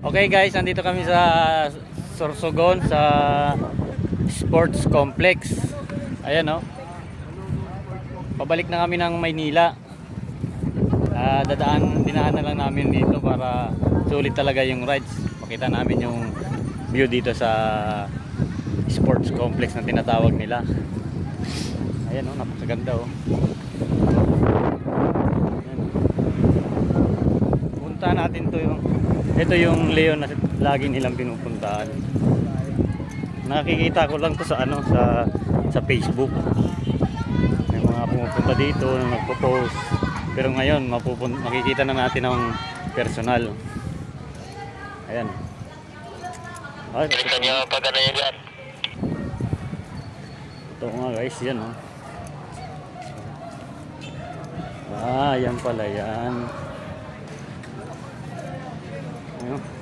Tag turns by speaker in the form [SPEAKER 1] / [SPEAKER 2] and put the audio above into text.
[SPEAKER 1] Okay guys, nandito kami sa Sorsogon sa Sports Complex. Ayan oh. Pabalik na kami ng Maynila. Dinaan na lang namin dito para sulit talaga yung rides. Pakita namin yung view dito sa Sports Complex na tinatawag nila. Ayan oh, napakaganda oh. Ayan. Puntahan natin to yung ito yung Leon na lagi nilang pinupuntahan. Nakikita ko lang to sa sa Facebook. May mga pumupunta dito na nagpo-post. Pero ngayon makikita na natin ang personal. Ayan. Ay,
[SPEAKER 2] Kita niyo pag ano yun yan.
[SPEAKER 1] ito nga guys, yan oh. Yan pala yan. Ayun.